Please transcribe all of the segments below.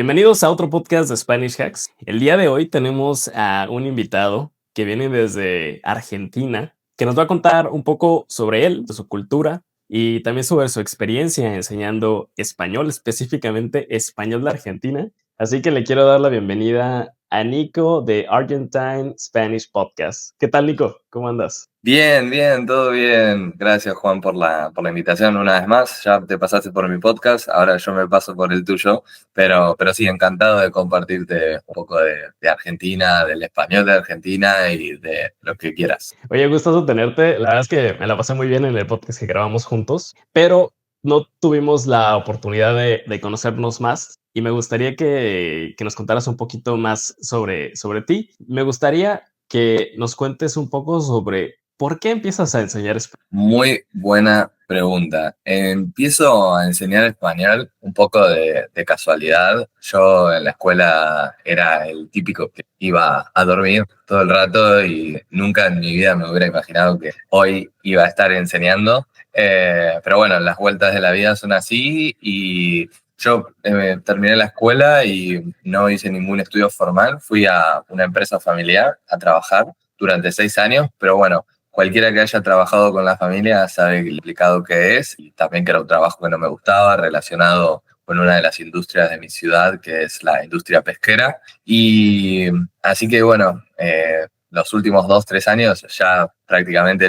Bienvenidos a otro podcast de Spanish Hacks. El día de hoy tenemos a un invitado que viene desde Argentina, que nos va a contar un poco sobre él, de su cultura y también sobre su experiencia enseñando español, específicamente español de Argentina. Así que le quiero dar la bienvenida a Nico de Argentine Spanish Podcast. ¿Qué tal, Nico? ¿Cómo andas? Bien, bien, todo bien. Gracias, Juan, por la invitación una vez más. Ya te pasaste por mi podcast, ahora yo me paso por el tuyo, pero sí, encantado de compartirte un poco de Argentina, del español de Argentina y de lo que quieras. Oye, gustoso tenerte. La verdad es que me la pasé muy bien en el podcast que grabamos juntos, pero no tuvimos la oportunidad de conocernos más y me gustaría que nos contaras un poquito más sobre ti. Me gustaría que nos cuentes un poco sobre por qué empiezas a enseñar español. Muy buena pregunta. Empiezo a enseñar español un poco de casualidad. Yo en la escuela era el típico que iba a dormir todo el rato y nunca en mi vida me hubiera imaginado que hoy iba a estar enseñando. Pero bueno, las vueltas de la vida son así y yo terminé la escuela y no hice ningún estudio formal. Fui a una empresa familiar a trabajar durante 6 años, pero bueno. Cualquiera que haya trabajado con la familia sabe lo complicado que es y también que era un trabajo que no me gustaba, relacionado con una de las industrias de mi ciudad, que es la industria pesquera. Y así que bueno, los últimos 2, 3 años ya prácticamente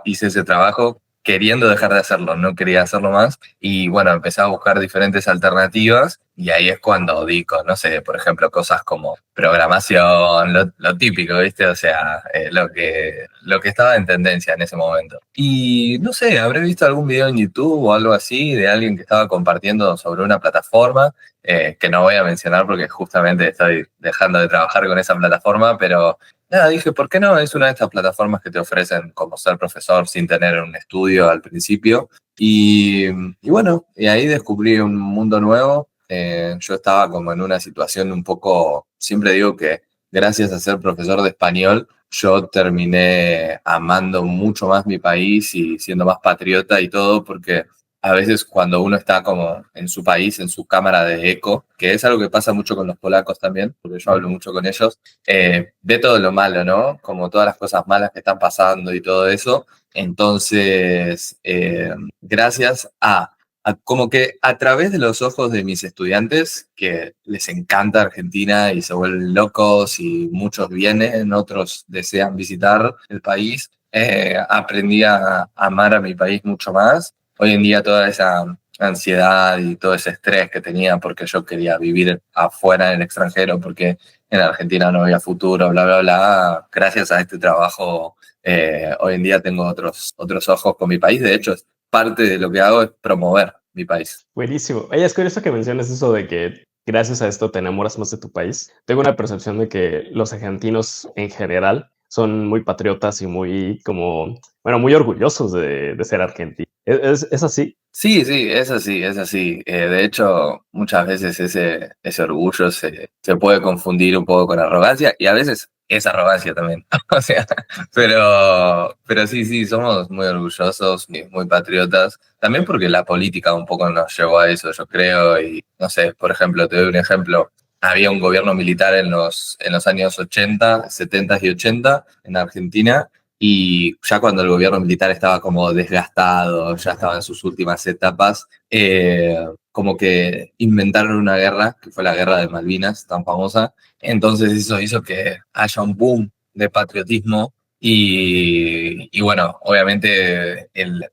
hice ese trabajo queriendo dejar de hacerlo, no quería hacerlo más. Y bueno, empecé a buscar diferentes alternativas y ahí es cuando digo, no sé, por ejemplo, cosas como programación, lo típico, ¿viste? O sea, lo que estaba en tendencia en ese momento. Y no sé, habré visto algún video en YouTube o algo así de alguien que estaba compartiendo sobre una plataforma, que no voy a mencionar porque justamente estoy dejando de trabajar con esa plataforma, pero nada, dije, ¿por qué no? Es una de estas plataformas que te ofrecen como ser profesor sin tener un estudio al principio. Y bueno, y ahí descubrí un mundo nuevo. Yo estaba como en una situación un poco, siempre digo que gracias a ser profesor de español, yo terminé amando mucho más mi país y siendo más patriota y todo, porque a veces cuando uno está como en su país, en su cámara de eco, que es algo que pasa mucho con los polacos también, porque yo hablo mucho con ellos, ve todo lo malo, ¿no? Como todas las cosas malas que están pasando y todo eso. Entonces, gracias a como que a través de los ojos de mis estudiantes, que les encanta Argentina y se vuelven locos y muchos vienen, otros desean visitar el país, aprendí a amar a mi país mucho más. Hoy en día toda esa ansiedad y todo ese estrés que tenía porque yo quería vivir afuera en el extranjero, porque en Argentina no había futuro, bla, bla, bla. Gracias a este trabajo, hoy en día tengo otros ojos con mi país. De hecho, parte de lo que hago es promover mi país. Buenísimo. Oye, es curioso que menciones eso de que gracias a esto te enamoras más de tu país. Tengo una percepción de que los argentinos en general son muy patriotas y muy como, bueno, muy orgullosos de ser argentinos. ¿Es así? Sí, sí, es así, es así. De hecho, muchas veces ese orgullo se puede confundir un poco con arrogancia y a veces es arrogancia también. O sea, pero sí, sí, somos muy orgullosos, muy patriotas. También porque la política un poco nos llevó a eso, yo creo. Y no sé, por ejemplo, te doy un ejemplo. Había un gobierno militar en los años 80, 70 y 80 en Argentina. Y ya cuando el gobierno militar estaba como desgastado, ya estaba en sus últimas etapas, como que inventaron una guerra, que fue la guerra de Malvinas, tan famosa. Entonces eso hizo que haya un boom de patriotismo y bueno, obviamente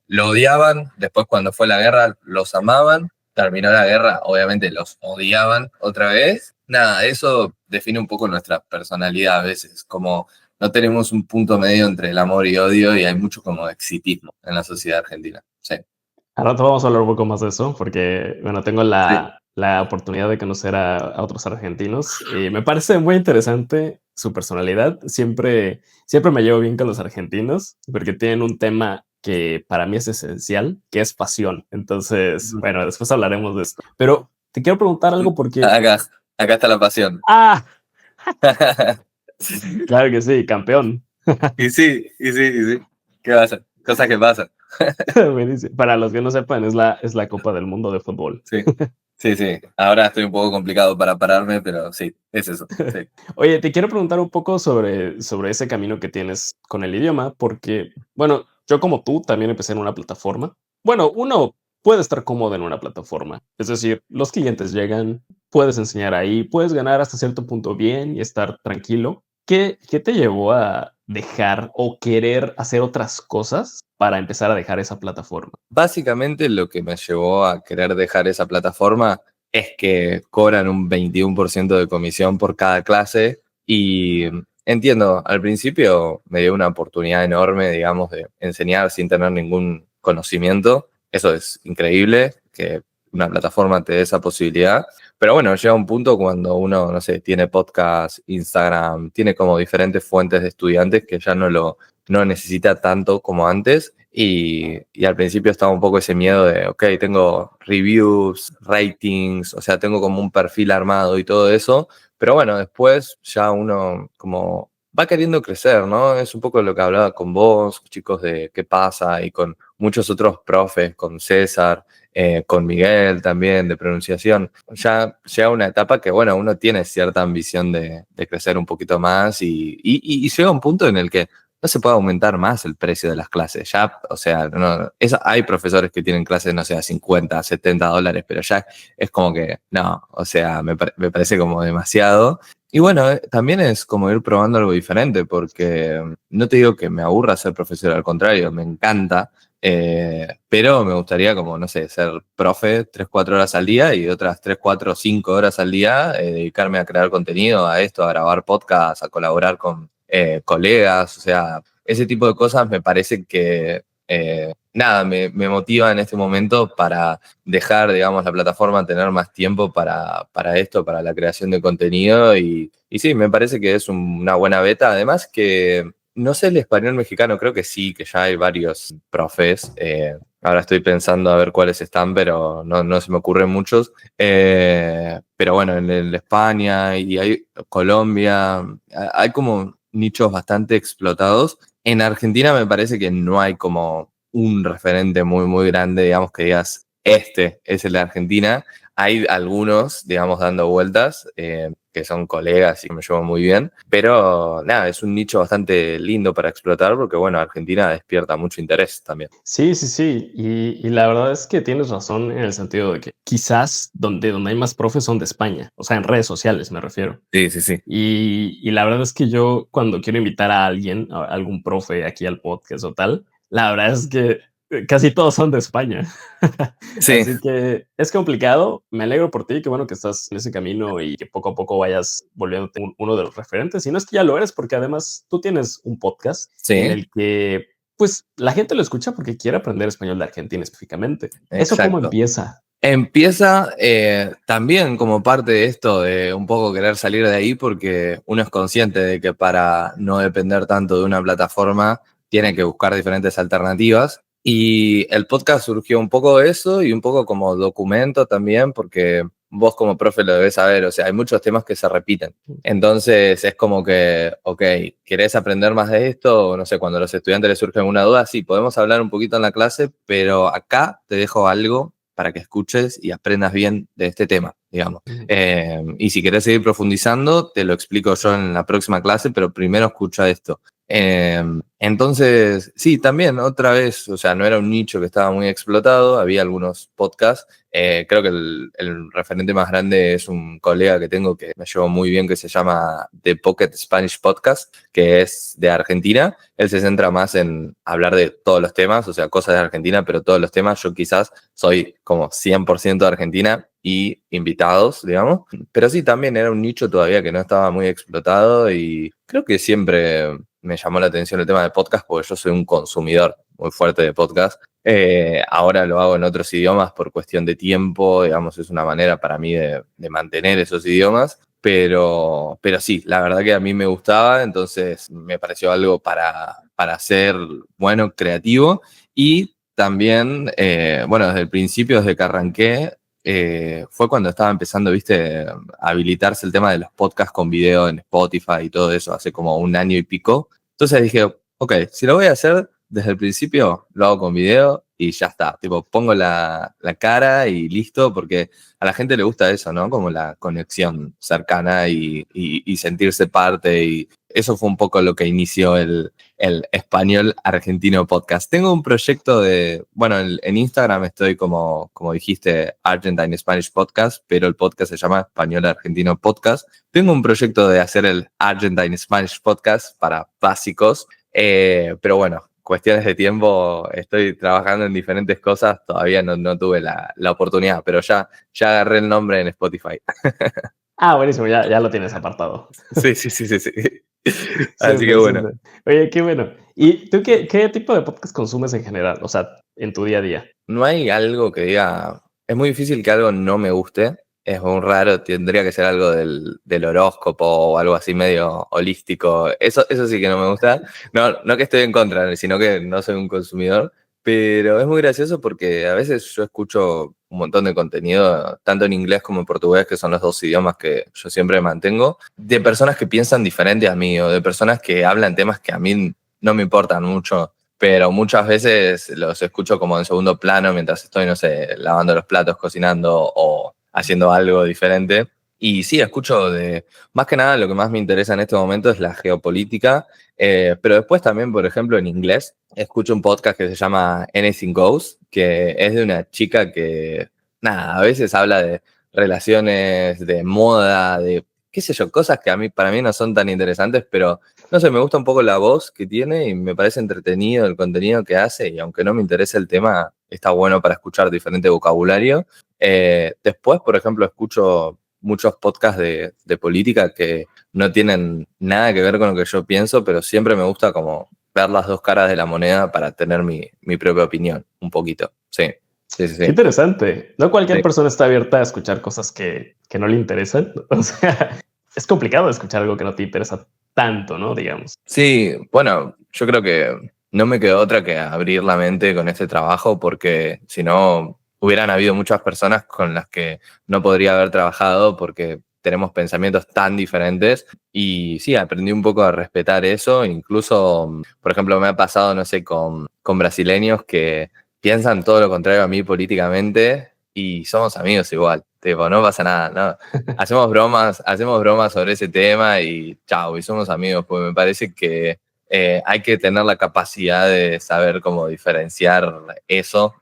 lo odiaban, después cuando fue la guerra los amaban, terminó la guerra, obviamente los odiaban otra vez. Nada, eso define un poco nuestra personalidad a veces, como no tenemos un punto medio entre el amor y odio y hay mucho como exitismo en la sociedad argentina. Sí, Al rato vamos a hablar un poco más de eso, porque, bueno, tengo sí. la oportunidad de conocer a otros argentinos y me parece muy interesante su personalidad. Siempre me llevo bien con los argentinos porque tienen un tema que para mí es esencial, que es pasión. Entonces, bueno, después hablaremos de esto. Pero te quiero preguntar algo porque, Acá, acá está la pasión. ah, claro que sí, campeón. Y sí, y sí, y sí. ¿Qué pasa? Cosas que pasan. Buenísimo. Para los que no sepan, es la Copa del Mundo de fútbol. Sí. Sí, sí. Ahora estoy un poco complicado para pararme, pero sí, es eso. Sí. Oye, te quiero preguntar un poco sobre ese camino que tienes con el idioma, porque, bueno, yo como tú también empecé en una plataforma. Bueno, uno puede estar cómodo en una plataforma, es decir, los clientes llegan, puedes enseñar ahí, puedes ganar hasta cierto punto bien y estar tranquilo. ¿Qué te llevó a dejar o querer hacer otras cosas para empezar a dejar esa plataforma? Básicamente lo que me llevó a querer dejar esa plataforma es que cobran un 21% de comisión por cada clase y entiendo, al principio me dio una oportunidad enorme, digamos, de enseñar sin tener ningún conocimiento. Eso es increíble, que una plataforma te dé esa posibilidad. Pero bueno, llega un punto cuando uno, no sé, tiene podcast, Instagram, tiene como diferentes fuentes de estudiantes que ya no necesita tanto como antes. Y al principio estaba un poco ese miedo de, ok, tengo reviews, ratings, o sea, tengo como un perfil armado y todo eso, pero bueno, después ya uno como va queriendo crecer, ¿no? Es un poco lo que hablaba con vos, chicos, de qué pasa y con muchos otros profes, con César, con Miguel también, de pronunciación. Ya llega una etapa que, bueno, uno tiene cierta ambición de crecer un poquito más y llega un punto en el que no se puede aumentar más el precio de las clases. Ya, o sea, hay profesores que tienen clases, no sé, a 50, $70, pero ya es como que, no, o sea, me parece como demasiado. Y bueno, también es como ir probando algo diferente, porque no te digo que me aburra ser profesor, al contrario, me encanta, pero me gustaría como, no sé, ser profe 3 4 horas al día y otras 3 4 5 horas al día, dedicarme a crear contenido, a esto, a grabar podcasts, a colaborar con colegas, o sea, ese tipo de cosas me parece que, nada, me motiva en este momento para dejar, digamos, la plataforma, tener más tiempo para esto, para la creación de contenido y sí, me parece que es una buena beta, además que no sé el español mexicano, creo que sí, que ya hay varios profes. Ahora estoy pensando a ver cuáles están, pero no se me ocurren muchos. Pero bueno, en el España y hay Colombia, hay como nichos bastante explotados. En Argentina me parece que no hay como un referente muy, muy grande, digamos, que digas, este es el de Argentina. Hay algunos, digamos, dando vueltas, que son colegas y que me llevo muy bien, pero nada, es un nicho bastante lindo para explotar porque, bueno, Argentina despierta mucho interés también. Sí, sí, sí. Y la verdad es que tienes razón en el sentido de que quizás donde hay más profes son de España, o sea, en redes sociales me refiero. Sí, sí, sí. Y la verdad es que yo cuando quiero invitar a alguien, a algún profe aquí al podcast o tal, la verdad es que casi todos son de España. Sí, Así que es complicado. Me alegro por ti, qué bueno que estás en ese camino y que poco a poco vayas volviéndote uno de los referentes. Y no es que ya lo eres, porque además tú tienes un podcast en sí, el que pues la gente lo escucha porque quiere aprender español de Argentina específicamente. ¿Eso cómo exacto. empieza? Empieza también como parte de esto de un poco querer salir de ahí porque uno es consciente de que para no depender tanto de una plataforma tiene que buscar diferentes alternativas y el podcast surgió un poco de eso y un poco como documento también porque vos como profe lo debes saber, o sea, hay muchos temas que se repiten. Entonces es como que, ok, ¿querés aprender más de esto? O no sé, cuando a los estudiantes les surge alguna duda, sí, podemos hablar un poquito en la clase, pero acá te dejo algo para que escuches y aprendas bien de este tema, digamos. Y si querés seguir profundizando, te lo explico yo en la próxima clase, pero primero escucha esto. Entonces, sí, también otra vez, o sea, no era un nicho que estaba muy explotado, había algunos podcasts. Creo que el referente más grande es un colega que tengo que me llevo muy bien, que se llama The Pocket Spanish Podcast, que es de Argentina. Él se centra más en hablar de todos los temas, o sea, cosas de Argentina, pero todos los temas. Yo quizás soy como 100% de Argentina y invitados, digamos. Pero sí, también era un nicho todavía que no estaba muy explotado y creo que siempre me llamó la atención el tema de podcast porque yo soy un consumidor muy fuerte de podcast. Ahora lo hago en otros idiomas por cuestión de tiempo, digamos, es una manera para mí de mantener esos idiomas. Pero sí, la verdad que a mí me gustaba, entonces me pareció algo para ser bueno, creativo. Y también, bueno, desde el principio, desde que arranqué, fue cuando estaba empezando, viste, a habilitarse el tema de los podcasts con video en Spotify y todo eso, hace como un año y pico. Entonces dije, ok, si lo voy a hacer desde el principio, lo hago con video y ya está. Tipo, pongo la cara y listo, porque a la gente le gusta eso, ¿no? Como la conexión cercana y sentirse parte. Y eso fue un poco lo que inició el Español Argentino Podcast. Tengo un proyecto bueno, en Instagram estoy como dijiste, Argentine Spanish Podcast, pero el podcast se llama Español Argentino Podcast. Tengo un proyecto de hacer el Argentine Spanish Podcast para básicos, pero bueno, cuestiones de tiempo, estoy trabajando en diferentes cosas, todavía no tuve la oportunidad, pero ya agarré el nombre en Spotify. Ah, buenísimo, ya lo tienes apartado. Sí, sí, sí, sí, sí. Así que Súper, bueno. súper. Oye, qué bueno. ¿Y tú qué tipo de podcast consumes en general? O sea, en tu día a día. No hay algo que diga, es muy difícil que algo no me guste, es muy raro, tendría que ser algo del horóscopo o algo así medio holístico, eso sí que no me gusta, no que estoy en contra, sino que no soy un consumidor, pero es muy gracioso porque a veces yo escucho un montón de contenido, tanto en inglés como en portugués, que son los dos idiomas que yo siempre mantengo, de personas que piensan diferente a mí o de personas que hablan temas que a mí no me importan mucho, pero muchas veces los escucho como en segundo plano mientras estoy, no sé, lavando los platos, cocinando o haciendo algo diferente. Y sí, escucho más que nada lo que más me interesa en este momento es la geopolítica, pero después también, por ejemplo, en inglés, escucho un podcast que se llama Anything Goes, que es de una chica que, nada, a veces habla de relaciones, de moda, de qué sé yo, cosas que para mí no son tan interesantes, pero no sé, me gusta un poco la voz que tiene y me parece entretenido el contenido que hace y aunque no me interese el tema, está bueno para escuchar diferente vocabulario. Después, por ejemplo, escucho muchos podcasts de política que no tienen nada que ver con lo que yo pienso, pero siempre me gusta como ver las dos caras de la moneda para tener mi propia opinión, un poquito. Sí, sí, sí, Qué sí. interesante. No cualquier Sí. persona está abierta a escuchar cosas que no le interesan. O sea, es complicado escuchar algo que no te interesa tanto, ¿no? Digamos. Sí, bueno, yo creo que no me quedó otra que abrir la mente con este trabajo porque si no hubieran habido muchas personas con las que no podría haber trabajado porque tenemos pensamientos tan diferentes y sí, aprendí un poco a respetar eso, incluso, por ejemplo, me ha pasado, no sé, con brasileños que piensan todo lo contrario a mí políticamente y somos amigos igual, tipo, no pasa nada, ¿no? Hacemos bromas sobre ese tema y chao, y somos amigos, pues me parece que hay que tener la capacidad de saber cómo diferenciar eso,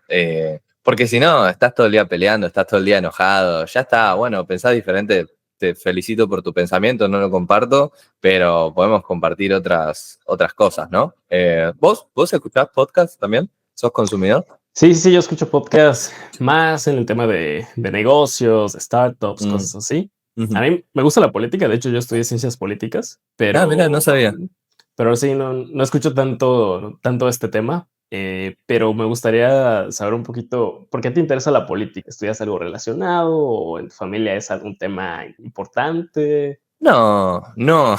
porque si no, estás todo el día peleando, estás todo el día enojado, ya está, bueno, pensás diferente, te felicito por tu pensamiento, no lo comparto, pero podemos compartir otras cosas, ¿no? ¿Vos escuchás podcast también? ¿Sos consumidor? Sí, sí, sí, yo escucho podcasts más en el tema de negocios, de startups, Mm, cosas así. A ujú. mí me gusta la política, de hecho yo estudié ciencias políticas, Ah, mira, no sabía. pero sí, no escucho tanto este tema, pero me gustaría saber un poquito, ¿por qué te interesa la política? ¿Estudias algo relacionado o en tu familia es algún tema importante? No, no.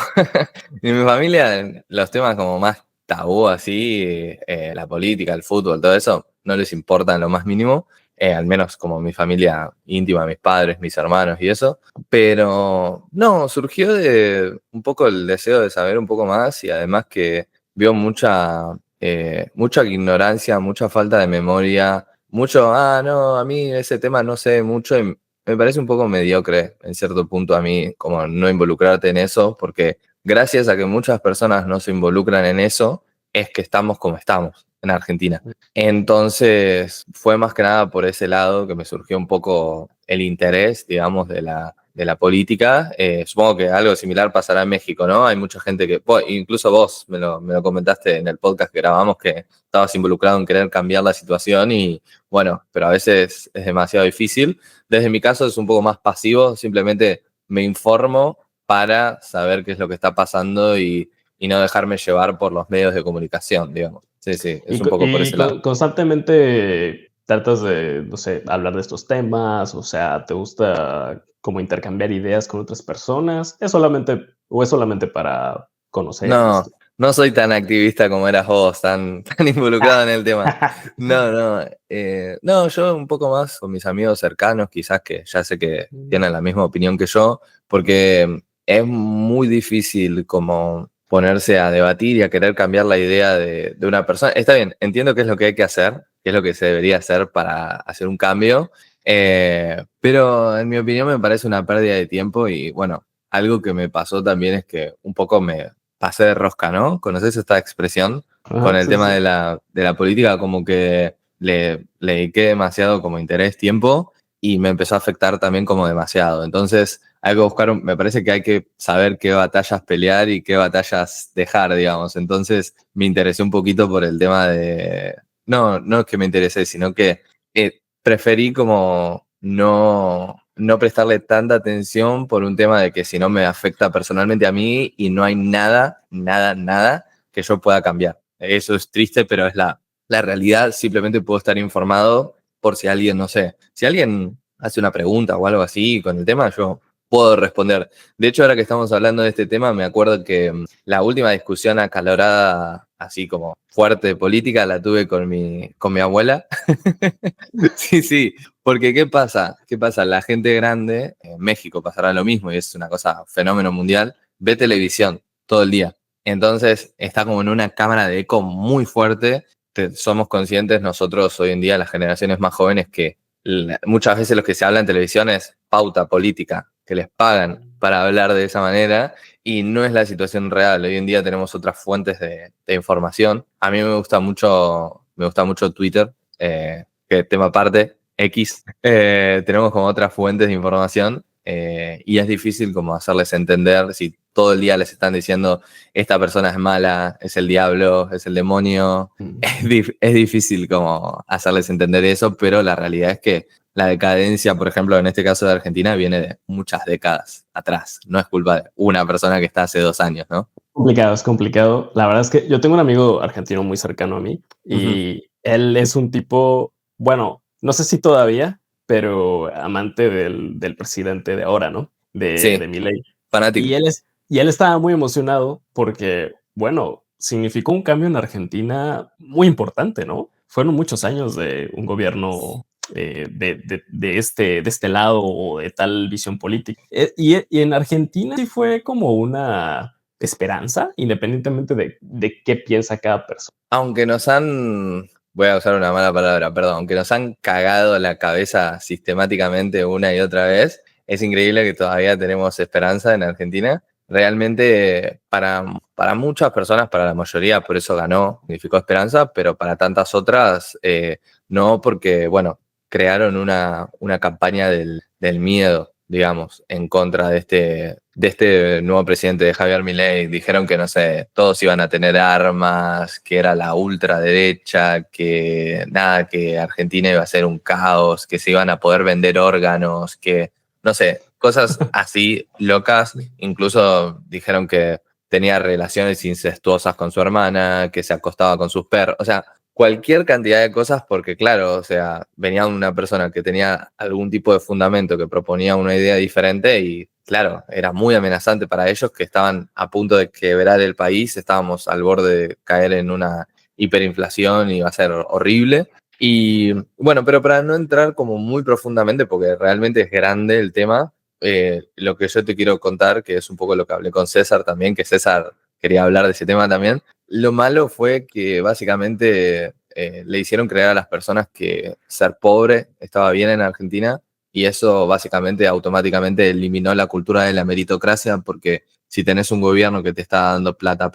En mi familia los temas como más tabú así, la política, el fútbol, todo eso, no les importa en lo más mínimo, al menos como mi familia íntima, mis padres, mis hermanos y eso. Pero no, surgió de un poco el deseo de saber un poco más y además que veo mucha ignorancia, mucha falta de memoria, mucho, no, a mí ese tema no sé mucho y me parece un poco mediocre en cierto punto a mí, como no involucrarte en eso, porque gracias a que muchas personas no se involucran en eso, es que estamos como estamos en Argentina. Entonces, fue más que nada por ese lado que me surgió un poco el interés, digamos, de la política. Supongo que algo similar pasará en México, ¿no? Hay mucha gente que, incluso vos me lo comentaste en el podcast que grabamos, que estabas involucrado en querer cambiar la situación y bueno, pero a veces es demasiado difícil. Desde mi caso es un poco más pasivo, simplemente me informo para saber qué es lo que está pasando y no dejarme llevar por los medios de comunicación, digamos. Sí, sí, es Y, un poco por ese lado. constantemente tratas de, no sé, hablar de estos temas, o sea, ¿te gusta como intercambiar ideas con otras personas? ¿Es solamente para conocer y No, listo? no soy tan activista como eras vos, tan involucrado en el tema. No, no, no, yo un poco más con mis amigos cercanos, quizás que ya sé que tienen la misma opinión que yo, porque es muy difícil como ponerse a debatir y a querer cambiar la idea de una persona. Está bien, entiendo qué es lo que hay que hacer, que es lo que se debería hacer para hacer un cambio. Pero en mi opinión me parece una pérdida de tiempo y bueno, algo que me pasó también es que un poco me pasé de rosca, ¿no? ¿Conoces esta expresión? Con Ajá, el sí, tema sí. de la política, como que le dediqué demasiado como interés, tiempo, y me empezó a afectar también como demasiado. Entonces, hay que buscar, me parece que hay que saber qué batallas pelear y qué batallas dejar, digamos. Entonces, me interesé un poquito por el tema de, no es que me interesé, sino que preferí como no prestarle tanta atención por un tema de que si no me afecta personalmente a mí y no hay nada que yo pueda cambiar. Eso es triste, pero es la realidad. Simplemente puedo estar informado por si alguien, no sé, si alguien hace una pregunta o algo así con el tema, yo puedo responder. De hecho, ahora que estamos hablando de este tema, me acuerdo que la última discusión acalorada, así como fuerte política, la tuve con mi abuela. Sí, sí, porque ¿qué pasa? ¿Qué pasa? La gente grande, en México pasará lo mismo y es una cosa, fenómeno mundial, ve televisión todo el día. Entonces está como en una cámara de eco muy fuerte. Somos conscientes nosotros hoy en día, las generaciones más jóvenes, que muchas veces lo que se habla en televisión es pauta política, que les pagan para hablar de esa manera y no es la situación real. Hoy en día tenemos otras fuentes de información. A mí me gusta mucho Twitter. Que tema aparte, X, tenemos como otras fuentes de información y es difícil como hacerles entender si todo el día les están diciendo esta persona es mala, es el diablo, es el demonio. Mm. Es difícil como hacerles entender eso, pero la realidad es que la decadencia, por ejemplo, en este caso de Argentina, viene de muchas décadas atrás. No es culpa de una persona que está hace 2 años, ¿no? Complicado, es complicado. La verdad es que yo tengo un amigo argentino muy cercano a mí Ujú. y él es un tipo, bueno, no sé si todavía, pero amante del presidente de ahora, ¿no? De Sí, Milei. fanático. Y él estaba muy emocionado porque, bueno, significó un cambio en Argentina muy importante, ¿no? Fueron muchos años de un gobierno de este lado o de tal visión política. Y en Argentina sí fue como una esperanza, independientemente de qué piensa cada persona. Aunque voy a usar una mala palabra, perdón, aunque nos han cagado la cabeza sistemáticamente una y otra vez, es increíble que todavía tenemos esperanza en Argentina. Realmente para muchas personas, para la mayoría, por eso ganó, significó esperanza, pero para tantas otras no, porque, bueno, crearon una campaña del miedo, digamos, en contra de este nuevo presidente de Javier Milei. Dijeron que, no sé, todos iban a tener armas, que era la ultraderecha, que nada, que Argentina iba a ser un caos, que se iban a poder vender órganos, que, no sé, cosas así locas. Incluso dijeron que tenía relaciones incestuosas con su hermana, que se acostaba con sus perros. O sea, cualquier cantidad de cosas, porque claro, o sea, venía una persona que tenía algún tipo de fundamento, que proponía una idea diferente y claro, era muy amenazante para ellos, que estaban a punto de quebrar el país, estábamos al borde de caer en una hiperinflación y iba a ser horrible. Y bueno, pero para no entrar como muy profundamente, porque realmente es grande el tema, lo que yo te quiero contar, que es un poco lo que hablé con César también, que César quería hablar de ese tema también. Lo malo fue que básicamente le hicieron creer a las personas que ser pobre estaba bien en Argentina y eso básicamente automáticamente eliminó la cultura de la meritocracia porque si tenés un gobierno que te está dando plata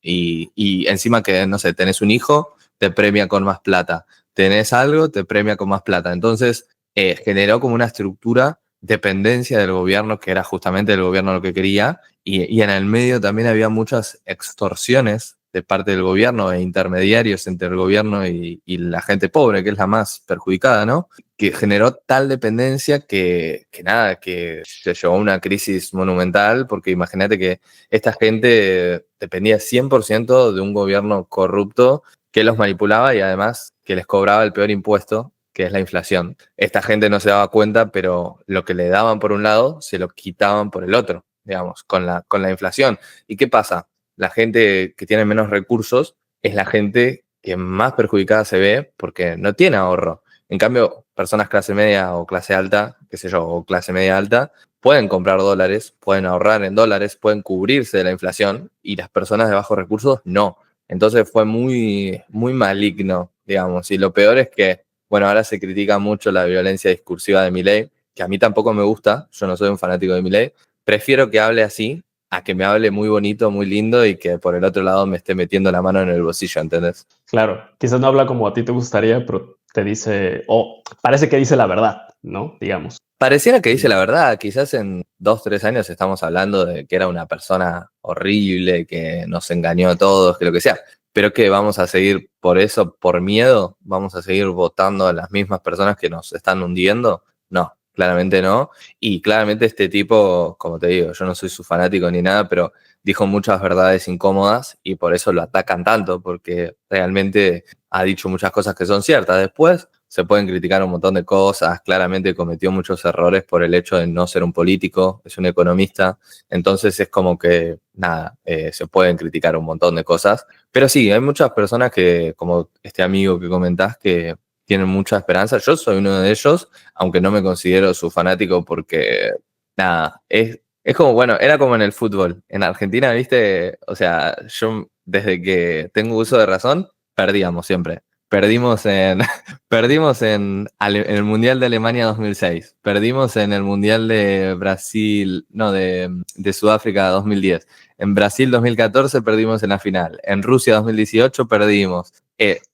y encima que, no sé, tenés un hijo, te premia con más plata. Tenés algo, te premia con más plata. Entonces generó como una estructura dependencia del gobierno, que era justamente el gobierno lo que quería, y en el medio también había muchas extorsiones de parte del gobierno e intermediarios entre el gobierno y la gente pobre, que es la más perjudicada, ¿no? Que generó tal dependencia que nada, que se llevó a una crisis monumental, porque imagínate que esta gente dependía 100% de un gobierno corrupto que los manipulaba y además que les cobraba el peor impuesto, que es la inflación. Esta gente no se daba cuenta, pero lo que le daban por un lado, se lo quitaban por el otro, digamos, con la inflación. ¿Y qué pasa? La gente que tiene menos recursos es la gente que más perjudicada se ve porque no tiene ahorro. En cambio, personas clase media o clase alta, qué sé yo, o clase media alta, pueden comprar dólares, pueden ahorrar en dólares, pueden cubrirse de la inflación y las personas de bajos recursos no. Entonces fue muy, muy maligno, digamos. Y lo peor es que, bueno, ahora se critica mucho la violencia discursiva de Milei, que a mí tampoco me gusta, yo no soy un fanático de Milei. Prefiero que hable así a que me hable muy bonito, muy lindo y que por el otro lado me esté metiendo la mano en el bolsillo, ¿entendés? Claro, quizás no habla como a ti te gustaría, pero te dice, o parece que dice la verdad, ¿no? Digamos. Pareciera que dice la verdad, quizás en 2, 3 años estamos hablando de que era una persona horrible, que nos engañó a todos, que lo que sea, pero que vamos a seguir por eso, por miedo, vamos a seguir votando a las mismas personas que nos están hundiendo. No, claramente no. Y claramente este tipo, como te digo, yo no soy su fanático ni nada, pero dijo muchas verdades incómodas y por eso lo atacan tanto, porque realmente ha dicho muchas cosas que son ciertas. Después se pueden criticar un montón de cosas, claramente cometió muchos errores por el hecho de no ser un político, es un economista, entonces es como que, nada, se pueden criticar un montón de cosas, pero sí, hay muchas personas que, como este amigo que comentás, que tienen mucha esperanza, yo soy uno de ellos, aunque no me considero su fanático porque, nada, es como, bueno, era como en el fútbol, en Argentina, viste, o sea, yo desde que tengo uso de razón, perdíamos siempre. Perdimos en, Perdimos en el Mundial de Alemania 2006. Perdimos en el Mundial de Brasil, no, de Sudáfrica 2010. En Brasil 2014 perdimos en la final. En Rusia 2018 perdimos.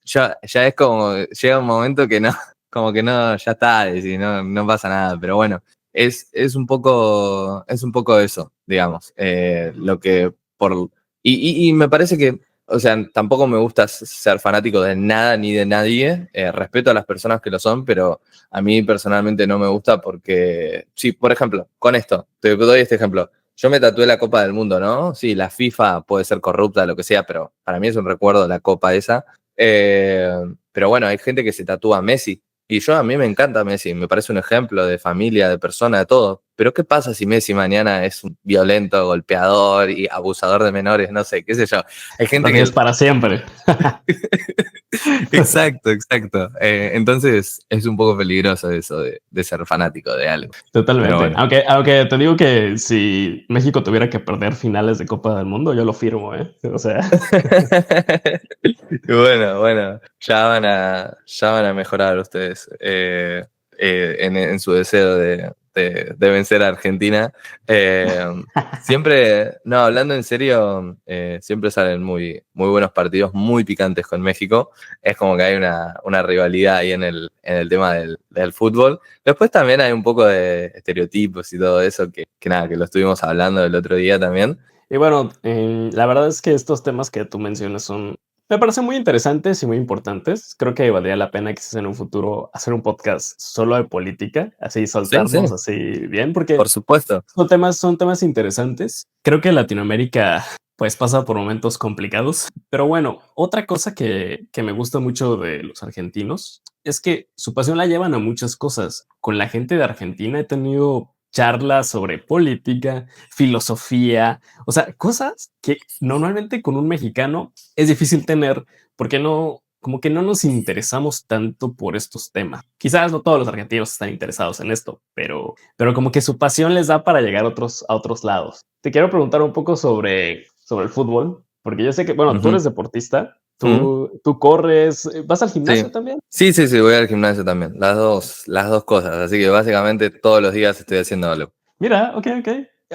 Ya es como, llega un momento que no, como que no, ya está, y no, no pasa nada. Pero bueno, es un poco eso, digamos. Lo que por. Y me parece que o sea, tampoco me gusta ser fanático de nada ni de nadie. Respeto a las personas que lo son, pero a mí personalmente no me gusta porque, sí, por ejemplo, con esto, te doy este ejemplo. Yo me tatué la Copa del Mundo, ¿no? Sí, la FIFA puede ser corrupta, lo que sea, pero para mí es un recuerdo de la Copa esa. Eh, pero bueno, hay gente que se tatúa a Messi. Y yo a mí me encanta Messi, me parece un ejemplo de familia, de persona, de todo. Pero ¿qué pasa si Messi mañana es un violento, golpeador y abusador de menores? No sé, qué sé yo. Hay gente Así es que. para siempre. Exacto, exacto. Entonces es un poco peligroso eso de ser fanático de algo. Pero Totalmente. bueno. Aunque te digo que si México tuviera que perder finales de Copa del Mundo, yo lo firmo, ¿eh? O sea, Bueno, ya van a mejorar ustedes en su deseo de vencer a Argentina. Eh, Siempre, no, hablando en serio, siempre salen muy, muy buenos partidos, muy picantes con México. Es como que hay una rivalidad ahí en el tema del fútbol. Después también hay un poco de estereotipos y todo eso, que nada, que lo estuvimos hablando el otro día también. y bueno, la verdad es que estos temas que tú mencionas me parecen muy interesantes y muy importantes. Creo que valdría la pena quizás en un futuro hacer un podcast solo de política, así Sí, sí, soltarnos así bien, porque por supuesto. son temas interesantes. Creo que Latinoamérica pues pasa por momentos complicados, pero bueno, otra cosa que me gusta mucho de los argentinos es que su pasión la llevan a muchas cosas. Con la gente de Argentina he tenido charlas sobre política, filosofía, o sea, cosas que normalmente con un mexicano es difícil tener porque no, como que no nos interesamos tanto por estos temas. Quizás no todos los argentinos están interesados en esto, pero como que su pasión les da para llegar a otros lados. Te quiero preguntar un poco sobre el fútbol, porque yo sé que, bueno, tú Ujú. eres deportista, Mm, tú corres, ¿vas al sí. gimnasio también? Sí, voy al gimnasio también. Las dos cosas. Así que básicamente todos los días estoy haciendo algo. Mira, ok, ok.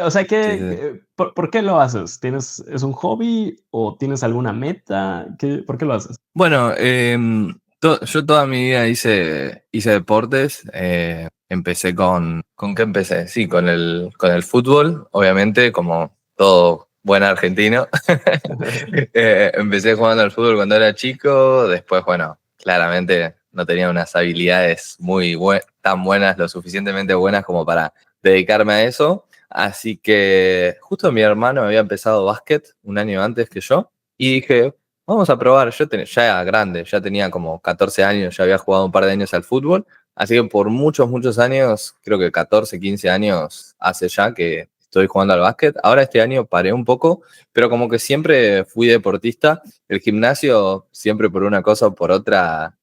O sea, Sí, sí, sí. ¿por qué lo haces? ¿Es un hobby o tienes alguna meta? ¿Por qué lo haces? Bueno, yo toda mi vida hice deportes. Empecé ¿con qué empecé? Sí, con el fútbol, obviamente, como todo buen argentino. Empecé jugando al fútbol cuando era chico. Después, bueno, claramente no tenía unas habilidades tan buenas, lo suficientemente buenas como para dedicarme a eso. Así que justo mi hermano había empezado básquet un año antes que yo. Y dije, vamos a probar. Ya era grande, ya tenía como 14 años, ya había jugado un par de años al fútbol. Así que por muchos, muchos años, creo que 14 15 años hace ya que estoy jugando al básquet. Ahora este año paré un poco, pero como que siempre fui deportista. El gimnasio, siempre por una cosa o por otra,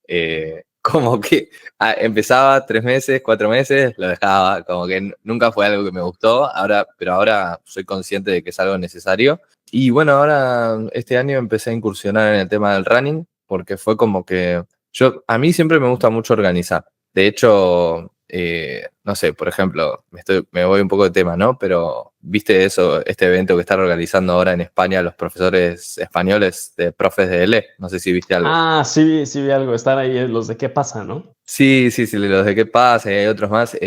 como que empezaba 3 meses, 4 meses, lo dejaba, como que nunca fue algo que me gustó, pero ahora soy consciente de que es algo necesario. Y bueno, ahora este año empecé a incursionar en el tema del running, porque fue como que a mí siempre me gusta mucho organizar. De hecho, no sé, por ejemplo, me voy un poco de tema, ¿no? Pero viste eso, este evento que están organizando ahora en España los profesores españoles de profes de L. No sé si viste algo. Ah, sí, sí vi algo. Están ahí los de qué pasa, ¿no? Sí, sí, sí, los de qué pasa y hay otros más.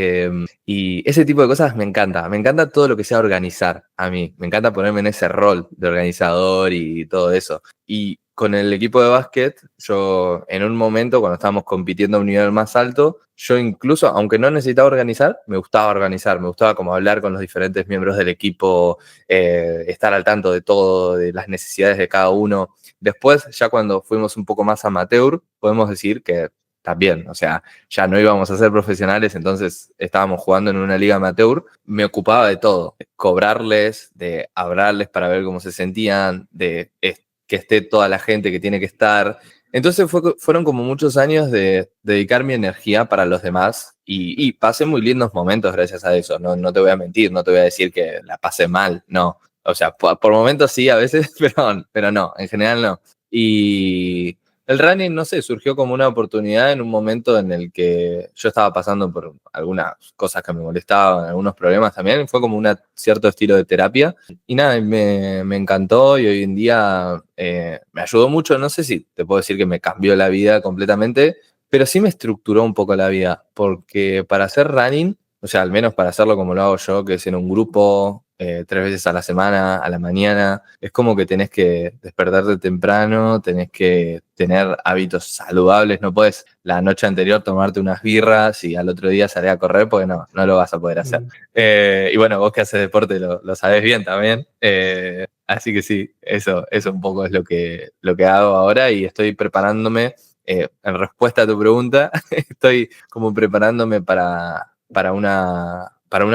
Y ese tipo de cosas me encanta. Me encanta todo lo que sea organizar a mí. Me encanta ponerme en ese rol de organizador y todo eso. Y con el equipo de básquet, yo en un momento, cuando estábamos compitiendo a un nivel más alto, yo incluso, aunque no necesitaba organizar, me gustaba organizar. Me gustaba como hablar con los diferentes miembros del equipo, estar al tanto de todo, de las necesidades de cada uno. Después, ya cuando fuimos un poco más amateur, podemos decir que también, o sea, ya no íbamos a ser profesionales, entonces estábamos jugando en una liga amateur, me ocupaba de todo, de cobrarles, de hablarles para ver cómo se sentían, que esté toda la gente que tiene que estar. Entonces fueron como muchos años de dedicar mi energía para los demás y pasé muy lindos momentos gracias a eso, no te voy a mentir, no te voy a decir que la pasé mal, no. O sea, por momentos sí, a veces, pero no, en general no. Y el running, no sé, surgió como una oportunidad en un momento en el que yo estaba pasando por algunas cosas que me molestaban, algunos problemas también. Fue como un cierto estilo de terapia. Y nada, me encantó y hoy en día me ayudó mucho. No sé si te puedo decir que me cambió la vida completamente, pero sí me estructuró un poco la vida. Porque para hacer running, o sea, al menos para hacerlo como lo hago yo, que es en un grupo, 3 veces a la semana, a la mañana. Es como que tenés que despertarte temprano, tenés que tener hábitos saludables. No puedes la noche anterior tomarte unas birras y al otro día salir a correr porque no lo vas a poder hacer. Y bueno, vos que haces deporte lo sabés bien también. Así que sí, eso un poco es lo que hago ahora y estoy preparándome. En respuesta a tu pregunta, estoy como preparándome para una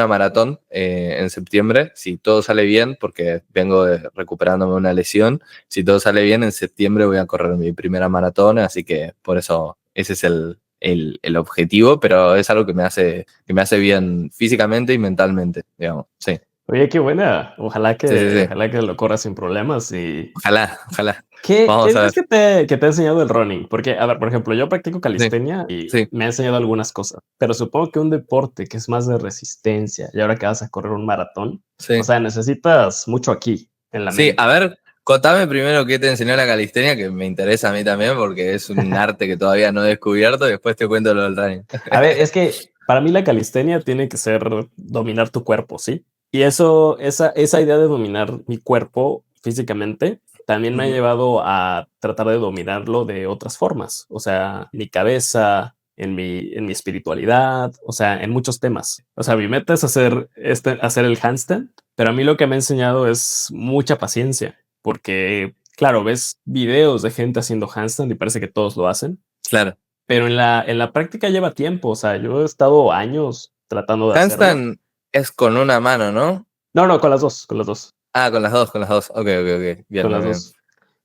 maratón en septiembre, si todo sale bien, porque vengo recuperándome una lesión, si todo sale bien, en septiembre voy a correr mi primera maratón, así que por eso ese es el objetivo, pero es algo que me hace bien físicamente y mentalmente, digamos, sí. Oye, qué buena. Ojalá Sí, sí, que, sí. ojalá que lo corras sin problemas. Y Ojalá, ojalá. ¿qué Vamos a ver. es que te ha enseñado el running? Porque, a ver, por ejemplo, yo practico Sí, calistenia y sí, me ha enseñado algunas cosas, pero supongo que un deporte que es más de resistencia y ahora que vas a correr un maratón, o sí. sea, necesitas mucho aquí en la Sí, a mente. ver, contame primero qué te enseñó la calistenia, que me interesa a mí también, porque es un arte que todavía no he descubierto, y después te cuento lo del running. A ver, es que para mí la calistenia tiene que ser dominar tu cuerpo, ¿sí? Y esa idea de dominar mi cuerpo físicamente también me ha Ujú. llevado a tratar de dominarlo de otras formas. O sea, mi cabeza, en mi espiritualidad, o sea, en muchos temas. O sea, mi meta es hacer el handstand, pero a mí lo que me ha enseñado es mucha paciencia, porque, claro, ves videos de gente haciendo handstand y parece que todos lo hacen, Claro. pero en la práctica lleva tiempo, o sea, yo he estado años tratando de hacerlo. Handstand es con una mano, ¿no? No, no, con las dos, con las dos, Ah, con las dos, con las dos. Ok, ok, ok. Bien, con bien, las bien. dos.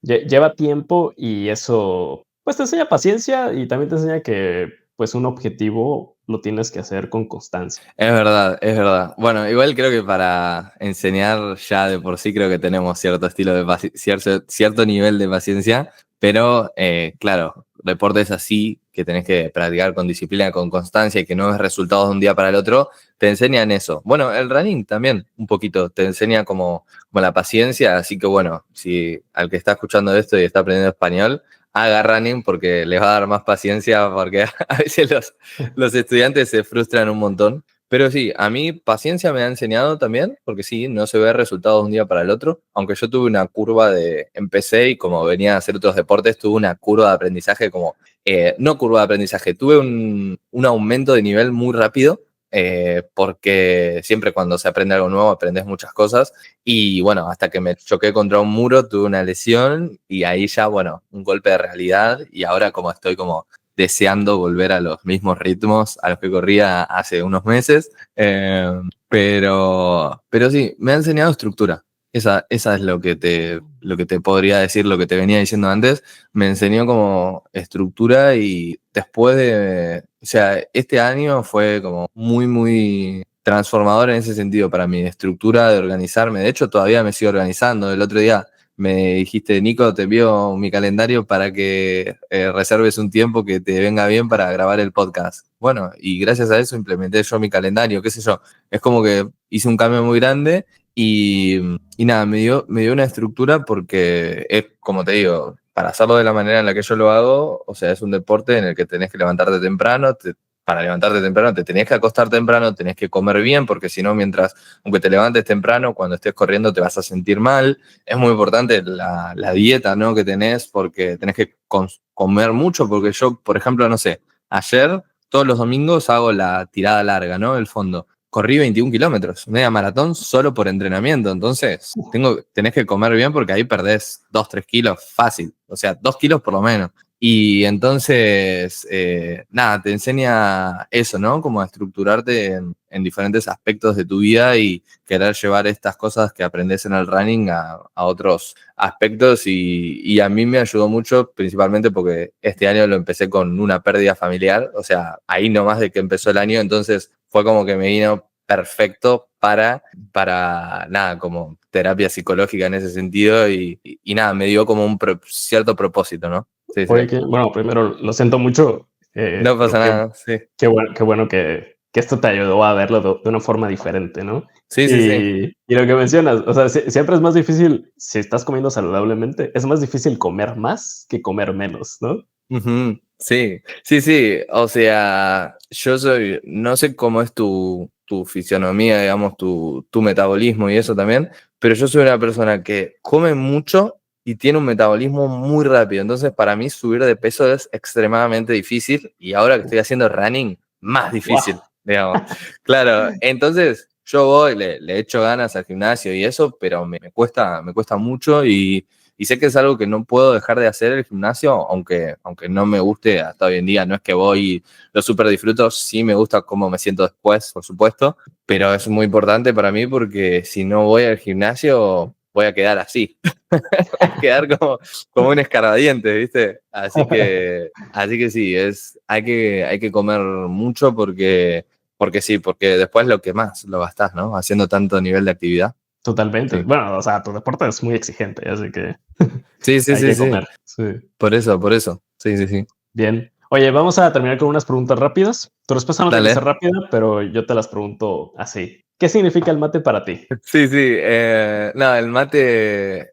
Lleva tiempo y eso, pues te enseña paciencia y también te enseña que, pues un objetivo lo tienes que hacer con constancia. Es verdad, es verdad. Bueno, igual creo que para enseñar ya de por sí creo que tenemos cierto estilo de cierto nivel de paciencia, pero claro, deportes así que tenés que practicar con disciplina, con constancia y que no es resultados de un día para el otro, te enseñan eso. Bueno, el running también un poquito te enseña como la paciencia, así que bueno, si al que está escuchando esto y está aprendiendo español, haga running porque les va a dar más paciencia porque a veces los estudiantes se frustran un montón. Pero sí, a mí paciencia me ha enseñado también, porque sí, no se ve resultados de un día para el otro, aunque yo tuve una curva empecé y como venía a hacer otros deportes, tuve una curva de aprendizaje no curva de aprendizaje, tuve un aumento de nivel muy rápido, porque siempre cuando se aprende algo nuevo aprendes muchas cosas, y bueno, hasta que me choqué contra un muro, tuve una lesión, y ahí ya, bueno, un golpe de realidad, y ahora como estoy como deseando volver a los mismos ritmos a los que corría hace unos meses. Pero sí, me ha enseñado estructura. Esa es lo que te podría decir, lo que te venía diciendo antes. Me enseñó como estructura y después o sea, este año fue como muy, muy transformador en ese sentido para mi estructura de organizarme. De hecho, todavía me sigo organizando. El otro día me dijiste, Nico, te envío mi calendario para que reserves un tiempo que te venga bien para grabar el podcast. Bueno, y gracias a eso implementé yo mi calendario, qué sé yo. Es como que hice un cambio muy grande y, y nada, me dio una estructura porque es, como te digo, para hacerlo de la manera en la que yo lo hago, o sea, es un deporte en el que tenés que levantarte temprano, para levantarte temprano te tenés que acostar temprano, tenés que comer bien, porque si no, aunque te levantes temprano, cuando estés corriendo te vas a sentir mal. Es muy importante la dieta, ¿no? Que tenés, porque tenés que comer mucho, porque yo, por ejemplo, no sé, ayer, todos los domingos hago la tirada larga, ¿no? El fondo corrí 21 kilómetros, media maratón solo por entrenamiento. Entonces, tenés que comer bien porque ahí perdés 2, 3 kilos fácil. O sea, 2 kilos por lo menos. Y entonces, nada, te enseña eso, ¿no? Como a estructurarte en diferentes aspectos de tu vida y querer llevar estas cosas que aprendes en el running a otros aspectos. Y a mí me ayudó mucho, principalmente porque este año lo empecé con una pérdida familiar. O sea, ahí nomás de que empezó el año, entonces fue como que me vino perfecto para nada, como terapia psicológica en ese sentido y nada, me dio como un cierto propósito, ¿no? Sí, sí. Oye, bueno, primero lo siento mucho, No pero pasa nada, sí. qué bueno que esto te ayudó a verlo de una forma diferente, ¿no? Sí, sí, sí. Y lo que mencionas, o sea, siempre es más difícil, si estás comiendo saludablemente, es más difícil comer más que comer menos, ¿no? Ujú, sí, sí, sí. O sea, no sé cómo es tu fisionomía, digamos, tu metabolismo y eso también, pero yo soy una persona que come mucho y tiene un metabolismo muy rápido. Entonces, para mí subir de peso es extremadamente difícil y ahora que estoy haciendo running, más difícil, Wow. digamos. Claro, entonces yo voy, le echo ganas al gimnasio y eso, pero me cuesta mucho y sé que es algo que no puedo dejar de hacer el gimnasio, aunque no me guste hasta hoy en día. No es que voy y lo súper disfruto, sí me gusta cómo me siento después, por supuesto, pero es muy importante para mí porque si no voy al gimnasio voy a quedar así. Voy a quedar como un escarbadiente, ¿viste? Así que sí, hay que comer mucho porque sí, porque después lo que más lo gastás, ¿no? Haciendo tanto nivel de actividad. Totalmente. Sí, Bueno, o sea, tu deporte es muy exigente, así que sí, sí, hay sí, que sí. comer. Sí. Por eso, por eso. Sí, sí, sí. Bien. Oye, vamos a terminar con unas preguntas rápidas. Tu respuesta no tiene que ser Dale. rápida, pero yo te las pregunto así. ¿Qué significa el mate para ti? Sí, sí. No, el mate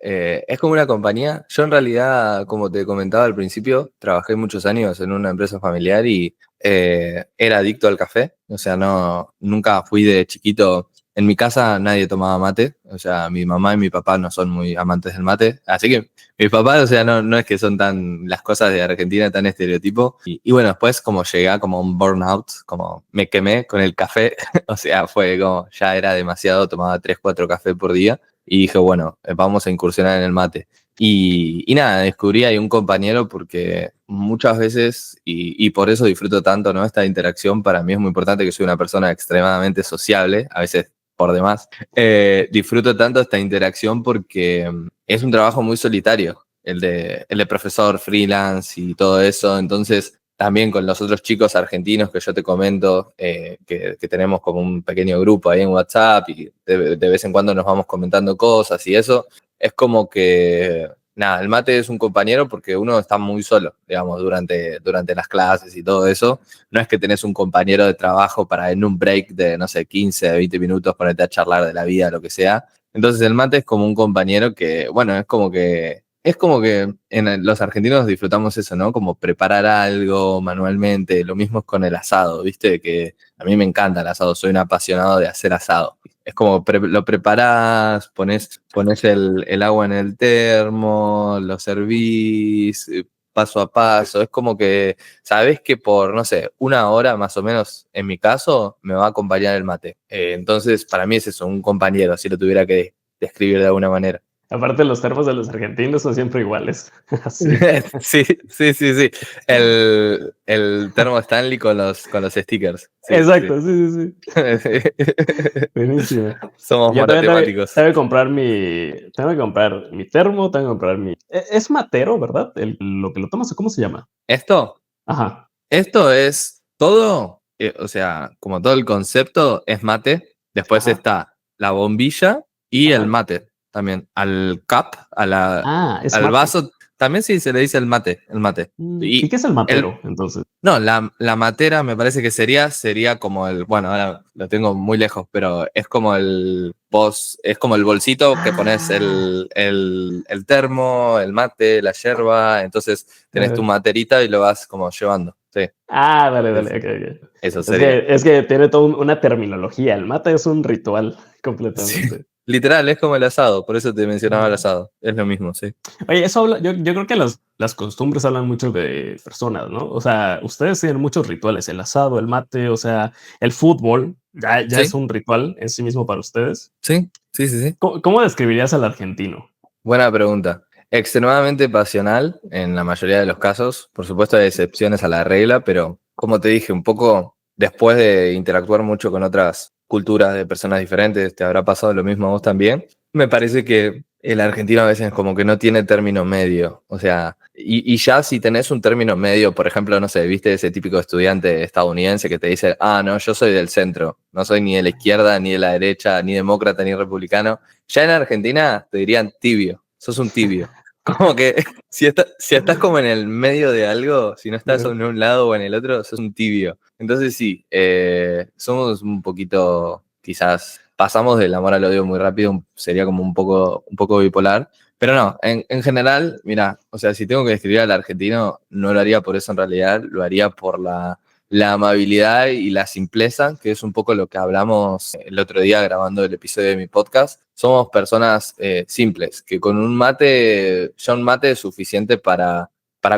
es como una compañía. Yo en realidad, como te comentaba al principio, trabajé muchos años en una empresa familiar y era adicto al café. O sea, nunca fui de chiquito. En mi casa nadie tomaba mate. O sea, mi mamá y mi papá no son muy amantes del mate. Así que mis papás, o sea, no es que son tan las cosas de Argentina tan estereotipo. Y bueno, después como llegué a como un burnout, como me quemé con el café. O sea, fue como, ya era demasiado, tomaba 3, 4 cafés por día y dije, bueno, vamos a incursionar en el mate. Y nada, descubrí ahí un compañero porque muchas veces, y por eso disfruto tanto, ¿no? Esta interacción para mí es muy importante, que soy una persona extremadamente sociable, a veces por demás. Disfruto tanto esta interacción porque es un trabajo muy solitario, el de profesor freelance y todo eso, entonces también con los otros chicos argentinos que yo te comento, que tenemos como un pequeño grupo ahí en WhatsApp y de vez en cuando nos vamos comentando cosas y eso, es como que, nada, el mate es un compañero porque uno está muy solo, digamos, durante las clases y todo eso. No es que tenés un compañero de trabajo para en un break de, no sé, 15, 20 minutos ponerte a charlar de la vida, lo que sea. Entonces el mate es como un compañero que, bueno, es como que los argentinos disfrutamos eso, ¿no? Como preparar algo manualmente. Lo mismo es con el asado, ¿viste? Que a mí me encanta el asado, soy un apasionado de hacer asado. Es como lo preparás, pones el agua en el termo, lo servís paso a paso. Es como que sabés que por, no sé, 1 hora más o menos, en mi caso, me va a acompañar el mate. Entonces, para mí es eso, un compañero, si lo tuviera que describir de alguna manera. Aparte, los termos de los argentinos son siempre iguales. Así. Sí, sí, sí, sí. El termo Stanley con los stickers. Sí, sí. Exacto, sí, sí, sí. Buenísimo. Somos Yo también monotemáticos. tengo que comprar mi termo, tengo que comprar mi... Es matero, ¿verdad? Lo que lo tomas, ¿cómo se llama? Esto, Ajá. esto es todo, o sea, como todo el concepto es mate. Después Ajá. está la bombilla y el Ajá. mate también. Al cup, Es al mate. vaso, también sí se le dice el mate, el mate. ¿Y qué Y es el el, matero, entonces? no, la matera me parece que sería como el, bueno, ahora lo tengo muy lejos, pero es como es como el bolsito que pones Ah, el termo, el mate, la yerba, entonces tenés tu eh, materita y lo vas como llevando. Sí, dale, es- dale, ok, ok. eso sería. Es que tiene toda una terminología. El mate es un ritual Sí, completamente. literal, es como el asado, por eso te mencionaba el Ah. asado, es lo mismo, sí. Oye, eso habla, yo creo que las costumbres hablan mucho de personas, ¿no? O sea, ustedes tienen muchos rituales, el asado, el mate, o sea, el fútbol, ya es Sí, un ritual en sí mismo para ustedes. sí, sí, sí, sí. ¿Cómo describirías al argentino? Buena pregunta. Extremadamente pasional en la mayoría de los casos. Por supuesto hay excepciones a la regla, pero como te dije, un poco después de interactuar mucho con otras culturas de personas diferentes, te habrá pasado lo mismo a vos también. Me parece que el argentino a veces como que no tiene término medio. O sea, y ya si tenés un término medio, por ejemplo, no sé, viste ese típico estudiante estadounidense que te dice, no, yo soy del centro, no soy ni de la izquierda, ni de la derecha, ni demócrata, ni republicano. Ya en Argentina te dirían tibio, sos un tibio. Como que si estás como en el medio de algo, si no estás Eh, en un lado o en el otro, sos un tibio. Entonces sí, somos un poquito, quizás pasamos del amor al odio muy rápido, sería como un poco bipolar. Pero no, en general, mira, o sea, si tengo que describir al argentino, no lo haría por eso en realidad, lo haría por la amabilidad y la simpleza, que es un poco lo que hablamos el otro día grabando el episodio de mi podcast. Somos personas simples, que con un mate, ya un mate es suficiente para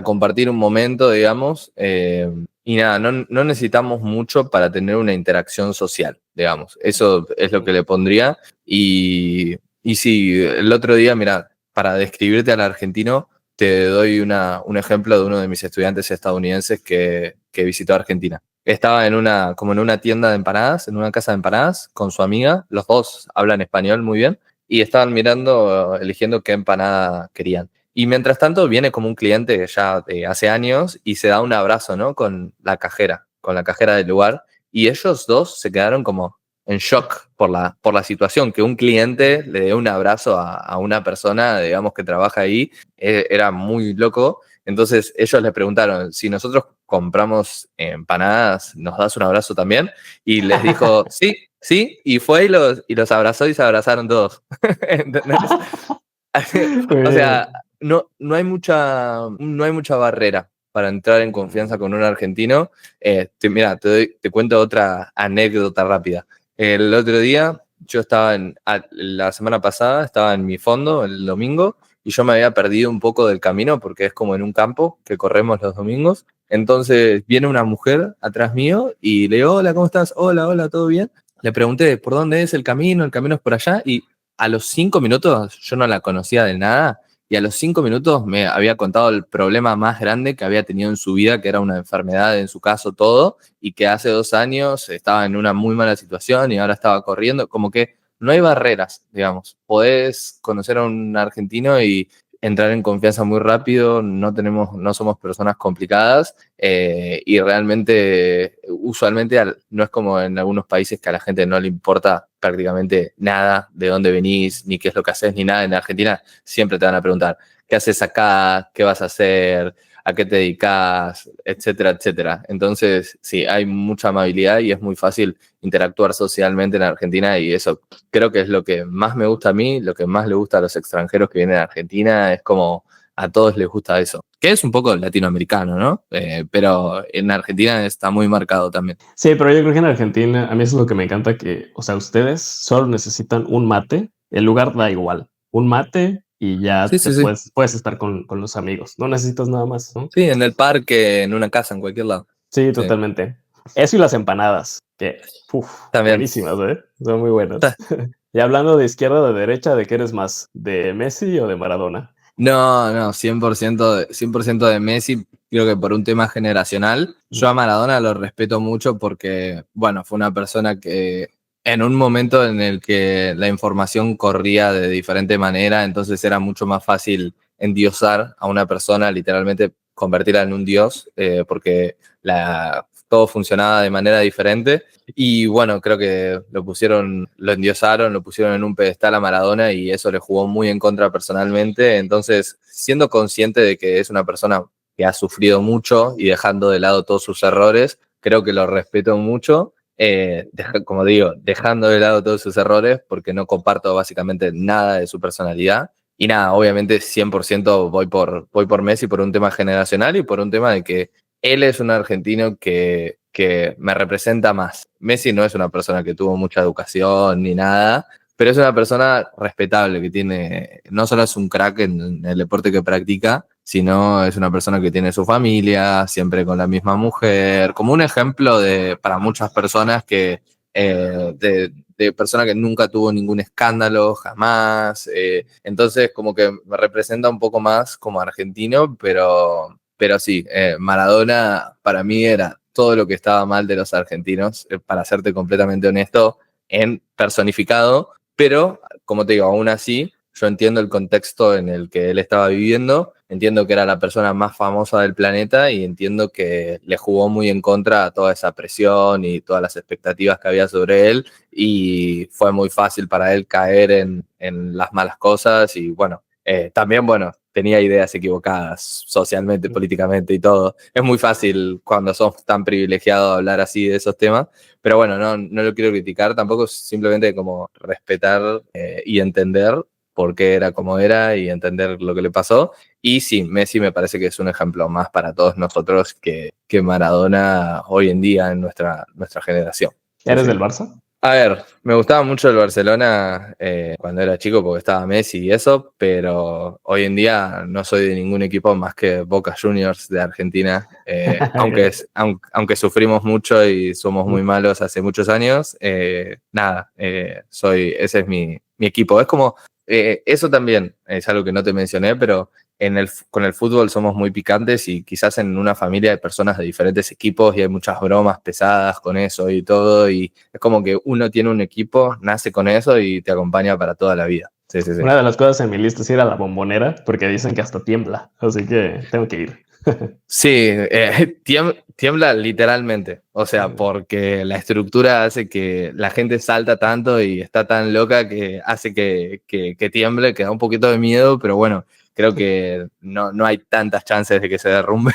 compartir un momento, digamos, y nada, no necesitamos mucho para tener una interacción social, digamos. Eso es lo que le pondría. Y sí, el otro día, mira, para describirte al argentino, te doy un ejemplo de uno de mis estudiantes estadounidenses que visitó Argentina. Estaba como en una tienda de empanadas, en una casa de empanadas, con su amiga. Los dos hablan español muy bien y estaban mirando, eligiendo qué empanada querían. Y mientras tanto viene como un cliente ya de hace años y se da un abrazo, ¿no? Con la cajera del lugar. Y ellos dos se quedaron como en shock por la situación, que un cliente le dé un abrazo a una persona, digamos, que trabaja ahí, era muy loco. Entonces ellos le preguntaron, si nosotros compramos empanadas, ¿nos das un abrazo también? Y les dijo, sí, sí, y fue y los abrazó y se abrazaron todos. ¿Entendés? O Muy sea, no hay mucha barrera para entrar en confianza con un argentino. Mira, te cuento otra anécdota rápida. El otro día, la semana pasada, estaba en mi fondo el domingo y yo me había perdido un poco del camino porque es como en un campo que corremos los domingos. Entonces viene una mujer atrás mío y le digo, hola, ¿cómo estás? Hola, hola, ¿todo bien? Le pregunté, ¿por dónde es el camino es por allá, y a los 5 minutos yo no la conocía de nada y a los 5 minutos me había contado el problema más grande que había tenido en su vida, que era una enfermedad en su caso todo, y que hace 2 años estaba en una muy mala situación y ahora estaba corriendo, como que no hay barreras, digamos. Podés conocer a un argentino y entrar en confianza muy rápido, no somos personas complicadas y realmente, usualmente no es como en algunos países que a la gente no le importa prácticamente nada de dónde venís, ni qué es lo que haces, ni nada. En Argentina siempre te van a preguntar, ¿qué haces acá? ¿Qué vas a hacer? ¿A qué te dedicas? Etcétera, etcétera. Entonces, sí, hay mucha amabilidad y es muy fácil interactuar socialmente en Argentina y eso creo que es lo que más me gusta a mí, lo que más le gusta a los extranjeros que vienen a Argentina, es como a todos les gusta eso, que es un poco latinoamericano, ¿no? Pero en Argentina está muy marcado también. Sí, pero yo creo que en Argentina, a mí eso es lo que me encanta que, o sea, ustedes solo necesitan un mate, el lugar da igual, un mate y ya Sí, te sí, sí. puedes estar con los amigos, no necesitas nada más, ¿no? Sí, en el parque, en una casa, en cualquier lado. Sí, Sí, totalmente. Eso y las empanadas, que, uf, también. buenísimas, ¿eh? Son muy buenas. Y hablando de izquierda o de derecha, ¿de qué eres más? ¿De Messi o de Maradona? No, no, 100% de Messi, creo que por un tema generacional. Yo a Maradona lo respeto mucho porque, bueno, fue una persona que en un momento en el que la información corría de diferente manera, entonces era mucho más fácil endiosar a una persona, literalmente convertirla en un dios, porque todo funcionaba de manera diferente. Y bueno, creo que lo endiosaron, lo pusieron en un pedestal a Maradona y eso le jugó muy en contra personalmente. Entonces, siendo consciente de que es una persona que ha sufrido mucho y dejando de lado todos sus errores, creo que lo respeto mucho. Como digo, dejando de lado todos sus errores porque no comparto básicamente nada de su personalidad. Y nada, obviamente 100% voy por Messi por un tema generacional y por un tema de que él es un argentino que me representa más. Messi no es una persona que tuvo mucha educación ni nada, pero es una persona respetable, que tiene, no solo es un crack en el deporte que practica, sino es una persona que tiene su familia, siempre con la misma mujer, como un ejemplo para muchas personas de persona que nunca tuvo ningún escándalo, jamás. Entonces, como que me representa un poco más como argentino, pero sí, Maradona para mí era todo lo que estaba mal de los argentinos, para serte completamente honesto, en personificado, pero como te digo, aún así, yo entiendo el contexto en el que él estaba viviendo, entiendo que era la persona más famosa del planeta y entiendo que le jugó muy en contra a toda esa presión y todas las expectativas que había sobre él y fue muy fácil para él caer en las malas cosas y bueno, también, bueno, tenía ideas equivocadas socialmente, políticamente y todo. Es muy fácil cuando sos tan privilegiado hablar así de esos temas, pero bueno, no lo quiero criticar, tampoco simplemente como respetar y entender por qué era como era y entender lo que le pasó. Y sí, Messi me parece que es un ejemplo más para todos nosotros que Maradona hoy en día en nuestra generación. Sí, ¿Eres sí. del Barça? A ver, me gustaba mucho el Barcelona cuando era chico porque estaba Messi y eso, pero hoy en día no soy de ningún equipo más que Boca Juniors de Argentina, aunque sufrimos mucho y somos muy malos hace muchos años, nada, ese es mi equipo. Es como, eso también es algo que no te mencioné, pero con el fútbol somos muy picantes y quizás en una familia hay personas de diferentes equipos y hay muchas bromas pesadas con eso y todo y es como que uno tiene un equipo, nace con eso y te acompaña para toda la vida. Sí, sí, sí. Una de las cosas en mi lista es ir a la Bombonera, porque dicen que hasta tiembla, así que tengo que ir. Sí, tiembla literalmente, o sea, porque la estructura hace que la gente salta tanto y está tan loca que hace que tiemble, que da un poquito de miedo, pero bueno, creo que no hay tantas chances de que se derrumbe,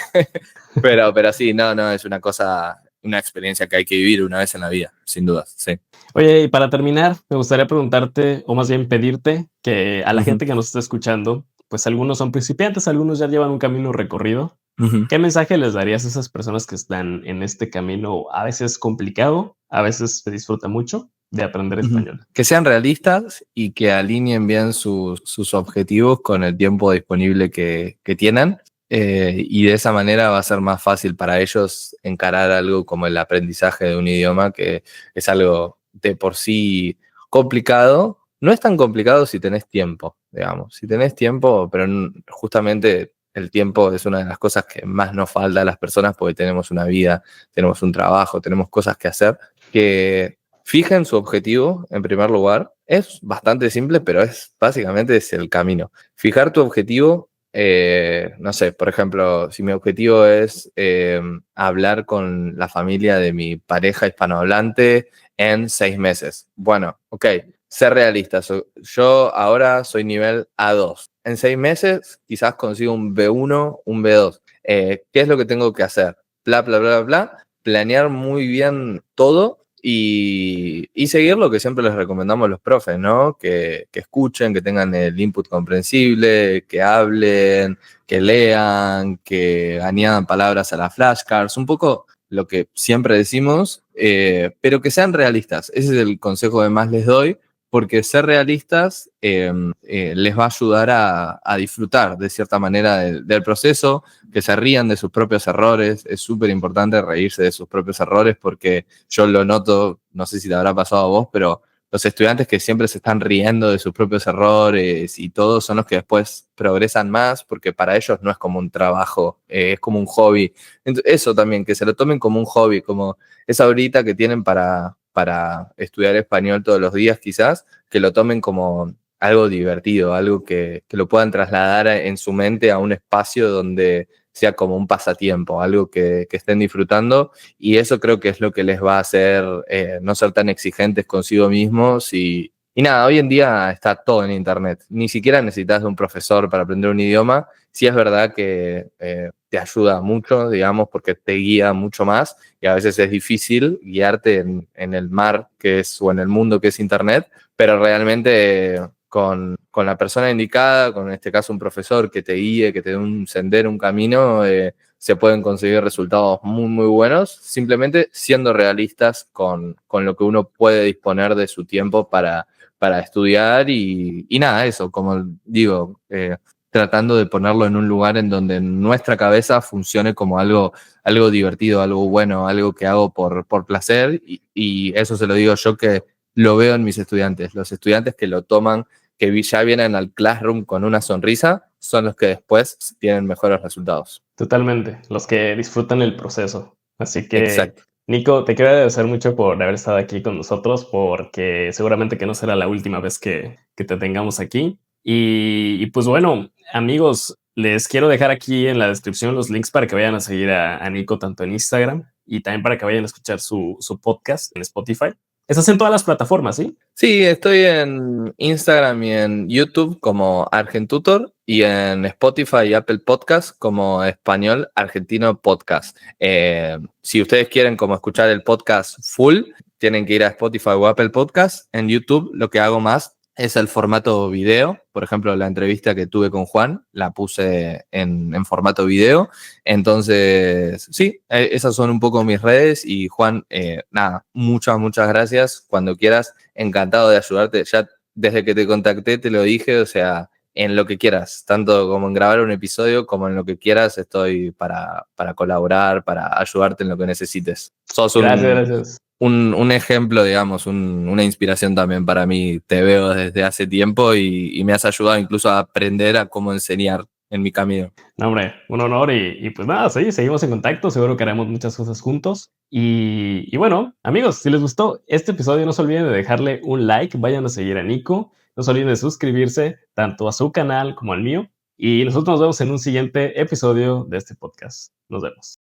pero sí, no, es una cosa, una experiencia que hay que vivir una vez en la vida, sin dudas, sí. Oye, y para terminar, me gustaría preguntarte, o más bien pedirte, que a la Ujú, gente que nos está escuchando, pues algunos son principiantes, algunos ya llevan un camino recorrido. ujú. ¿Qué mensaje les darías a esas personas que están en este camino a veces complicado, a veces se disfruta mucho de aprender Ujú. español? Que sean realistas y que alineen bien sus objetivos con el tiempo disponible que tienen. Y de esa manera va a ser más fácil para ellos encarar algo como el aprendizaje de un idioma, que es algo de por sí complicado. No es tan complicado si tenés tiempo, digamos. Si tenés tiempo, pero justamente el tiempo es una de las cosas que más nos falta a las personas porque tenemos una vida, tenemos un trabajo, tenemos cosas que hacer que fijen su objetivo en primer lugar. Es bastante simple, pero básicamente es el camino. Fijar tu objetivo, no sé, por ejemplo, si mi objetivo es hablar con la familia de mi pareja hispanohablante en 6 meses. Bueno, ok, ser realista. Yo ahora soy nivel A2. En 6 meses quizás consigo un B1, un B2. ¿Qué es lo que tengo que hacer? Bla, bla, bla, bla, bla. Planear muy bien todo y seguir lo que siempre les recomendamos a los profes, ¿no? Que escuchen, que tengan el input comprensible, que hablen, que lean, que añadan palabras a las flashcards, un poco lo que siempre decimos, pero que sean realistas. Ese es el consejo que más les doy, porque ser realistas les va a ayudar a disfrutar de cierta manera del proceso, que se rían de sus propios errores. Es súper importante reírse de sus propios errores porque yo lo noto, no sé si te habrá pasado a vos, pero los estudiantes que siempre se están riendo de sus propios errores y todo son los que después progresan más porque para ellos no es como un trabajo, es como un hobby. Eso también, que se lo tomen como un hobby, como esa horita que tienen para estudiar español todos los días quizás, que lo tomen como algo divertido, algo que lo puedan trasladar en su mente a un espacio donde sea como un pasatiempo, algo que estén disfrutando y eso creo que es lo que les va a hacer no ser tan exigentes consigo mismos y nada, hoy en día está todo en internet, ni siquiera necesitas de un profesor para aprender un idioma, sí es verdad que te ayuda mucho, digamos, porque te guía mucho más y a veces es difícil guiarte en el mar que es o en el mundo que es internet, pero realmente con la persona indicada, con en este caso un profesor que te guíe, que te dé un sendero, un camino, se pueden conseguir resultados muy, muy buenos, simplemente siendo realistas con lo que uno puede disponer de su tiempo para estudiar y nada, eso, como digo, tratando de ponerlo en un lugar en donde nuestra cabeza funcione como algo divertido, algo bueno, algo que hago por placer y eso se lo digo yo que lo veo en mis estudiantes, los estudiantes que lo toman que ya vienen al classroom con una sonrisa, son los que después tienen mejores resultados. Totalmente, los que disfrutan el proceso. Así que, Exacto. Nico, te quiero agradecer mucho por haber estado aquí con nosotros, porque seguramente que no será la última vez que te tengamos aquí. Y pues bueno, amigos, les quiero dejar aquí en la descripción los links para que vayan a seguir a Nico tanto en Instagram y también para que vayan a escuchar su podcast en Spotify. Estás en todas las plataformas, ¿sí? Sí, estoy en Instagram y en YouTube como Argentutor y en Spotify y Apple Podcast como Español Argentino Podcast. Si ustedes quieren como escuchar el podcast full, tienen que ir a Spotify o Apple Podcast. En YouTube lo que hago más es el formato video. Por ejemplo, la entrevista que tuve con Juan la puse en formato video. Entonces, sí, esas son un poco mis redes y Juan, nada, muchas gracias. Cuando quieras, encantado de ayudarte. Ya desde que te contacté te lo dije, o sea, en lo que quieras, tanto como en grabar un episodio como en lo que quieras, estoy para colaborar, para ayudarte en lo que necesites. Sos Gracias. un ejemplo, digamos, una inspiración también para mí. Te veo desde hace tiempo y me has ayudado incluso a aprender a cómo enseñar en mi camino. No, hombre, un honor y pues nada, sí, seguimos en contacto, seguro que haremos muchas cosas juntos. Y bueno, amigos, si les gustó este episodio, no se olviden de dejarle un like, vayan a seguir a Nico, no se olviden de suscribirse tanto a su canal como al mío. Y nosotros nos vemos en un siguiente episodio de este podcast. Nos vemos.